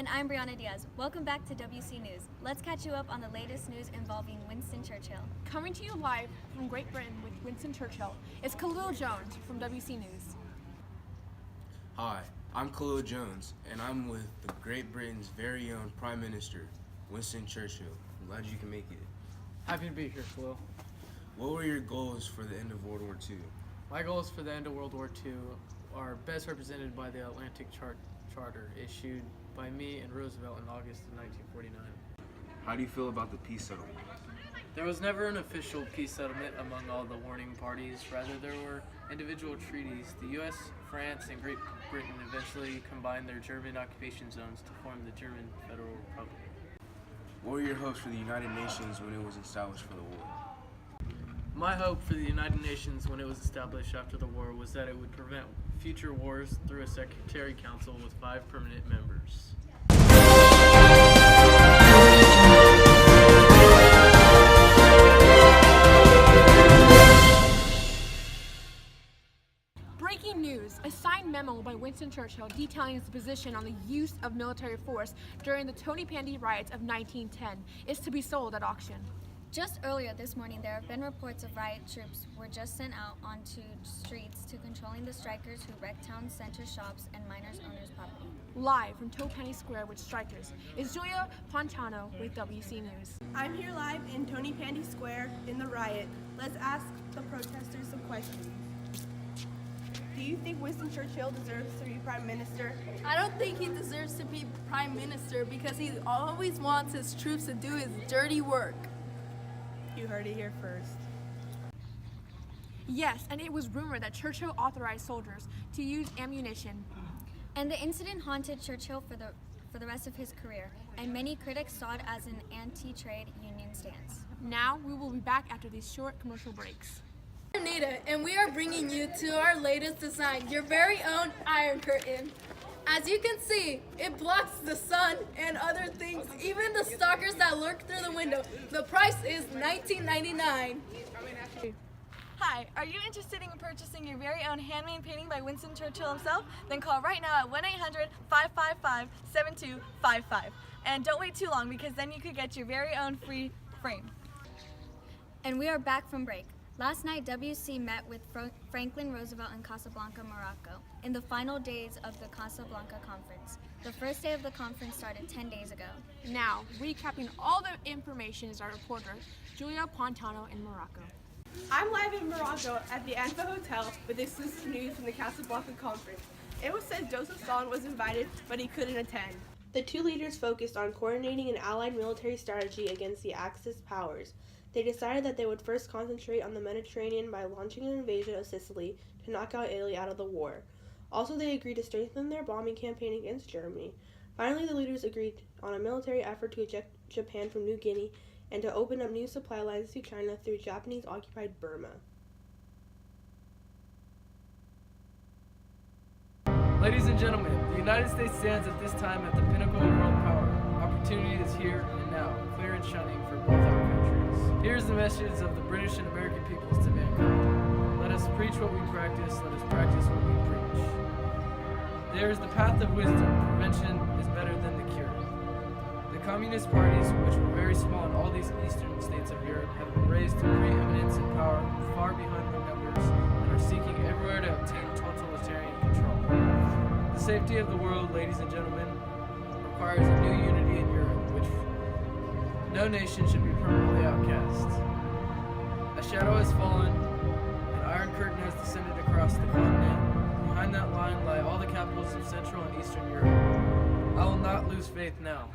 And I'm Brianna Diaz. Welcome back to WC News. Let's catch you up on the latest news involving Winston Churchill. Coming to you live from Great Britain with Winston Churchill is Khalil Jones from WC News. Hi, I'm Khalil Jones, and I'm with the Great Britain's very own Prime Minister, Winston Churchill. I'm glad you can make it. Happy to be here, Khalil. What were your goals for the end of World War II? My goals for the end of World War II are best represented by the Atlantic Charter issued by me and Roosevelt in August of 1949. How do you feel about the peace settlement? There was never an official peace settlement among all the warring parties. Rather, there were individual treaties. The U.S., France, and Great Britain eventually combined their German occupation zones to form the German Federal Republic. What were your hopes for the United Nations when it was established for the war? My hope for the United Nations when it was established after the war was that it would prevent future wars through a Secretary Council with 5 permanent members. Breaking news, a signed memo by Winston Churchill detailing his position on the use of military force during the Tony Pandy riots of 1910 is to be sold at auction. Just earlier this morning, there have been reports of riot troops were just sent out onto streets to controlling the strikers who wrecked town center shops and miners' owners' property. Live from Topani Square with strikers is Julia Pontano with WC News. I'm here live in Tony Pandy Square in the riot. Let's ask the protesters some questions. Do you think Winston Churchill deserves to be Prime Minister? I don't think he deserves to be Prime Minister because he always wants his troops to do his dirty work. You heard it here first. Yes, and it was rumored that Churchill authorized soldiers to use ammunition. And the incident haunted Churchill for the rest of his career, and many critics saw it as an anti-trade union stance. Now we will be back after these short commercial breaks. I'm Nita, and we are bringing you to our latest design, your very own Iron Curtain. As you can see, it blocks the sun and other things, even the stalkers that lurk through the window. The price is $19.99. Hi, are you interested in purchasing your very own handmade painting by Winston Churchill himself? Then call right now at 1-800-555-7255. And don't wait too long because then you could get your very own free frame. And we are back from break. Last night, WC met with Franklin Roosevelt in Casablanca, Morocco, in the final days of the Casablanca Conference. The first day of the conference started 10 days ago. Now, recapping all the information is our reporter, Julia Pontano in Morocco. I'm live in Morocco at the Anfa Hotel with exclusive news from the Casablanca Conference. It was said Joseph Stalin was invited, but he couldn't attend. The two leaders focused on coordinating an allied military strategy against the Axis powers. They decided that they would first concentrate on the Mediterranean by launching an invasion of Sicily to knock out Italy out of the war. Also, they agreed to strengthen their bombing campaign against Germany. Finally, the leaders agreed on a military effort to eject Japan from New Guinea and to open up new supply lines to China through Japanese-occupied Burma. Ladies and gentlemen, the United States stands at this time at the pinnacle of world power. Opportunity is here and now, clear and shining for both our countries. Here's the message of the British and American peoples to mankind. Let us preach what we practice, let us practice what we preach. There is the path of wisdom. Prevention is better than the cure. The communist parties, which were very small in all these eastern states of Europe, have been raised to preeminence and power far behind their numbers and are seeking everywhere to obtain totalitarian control. The safety of the world, ladies and gentlemen, requires a new unity in Europe, which no nation should be permanently outcast. A shadow has fallen, an iron curtain has descended across the continent. Behind that line lie all the capitals of Central and Eastern Europe. I will not lose faith now.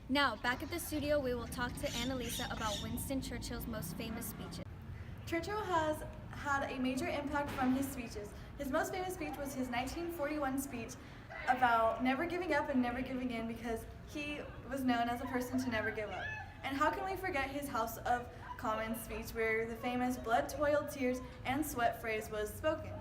Now, back at the studio, we will talk to Annalisa about Winston Churchill's most famous speeches. Churchill has had a major impact from his speeches. His most famous speech was his 1941 speech about never giving up and never giving in because he was known as a person to never give up. And how can we forget his House of Commons speech where the famous blood, toil, tears, and sweat phrase was spoken.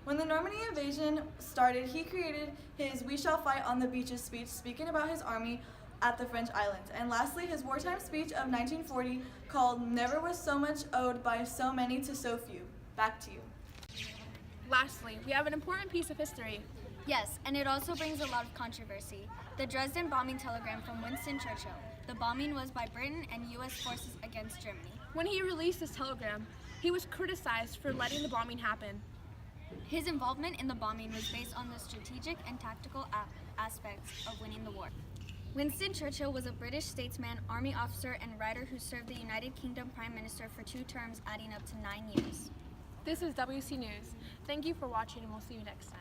When the Normandy invasion started, he created his We Shall Fight on the Beaches speech, speaking about his army at the French islands. And lastly, his wartime speech of 1940 called Never Was So Much Owed by So Many to So Few. Back to you. Lastly, we have an important piece of history. Yes, and it also brings a lot of controversy. The Dresden bombing telegram from Winston Churchill. The bombing was by Britain and U.S. forces against Germany. When he released his telegram, he was criticized for letting the bombing happen. His involvement in the bombing was based on the strategic and tactical aspects of winning the war. Winston Churchill was a British statesman, army officer, and writer who served the United Kingdom Prime Minister for 2 terms, adding up to 9 years. This is WC News. Thank you for watching, and we'll see you next time.